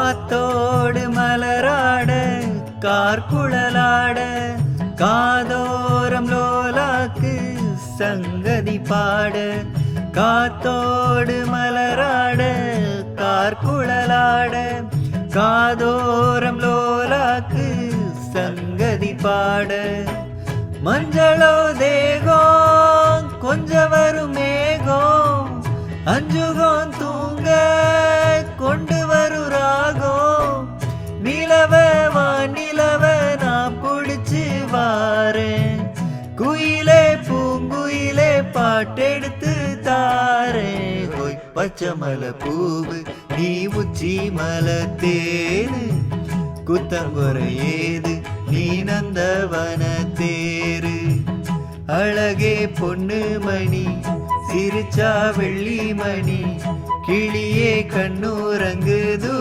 காத்தோடு மலராட கார்குழலாட காதோரம் லோலாக்கு சங்கதி பாட காத்தோடு மலராட கார்குழலாட காதோரம் லோலாக்கு சங்கதி பாட மஞ்சளோ தேகம் கொஞ்சம் வரும் மேகம் அஞ்சுகம் தூங்க கொண்டு வரு ராகம் நிலவ வானிலவ நான் புடிச்சு வாரேன் குயிலே பூங்குயிலே பாட்டெடுத்து தாரேன் ஹோய் பச்சை மலை பூவு நீ உச்சி மலை தேரு குத்தங்குறை ஏது நீ நந்தவன தேரு அழகே பொண்ணு மணி சிரிச்சா வெள்ளி மணி கிளியே கண்ணூரங்கு தூ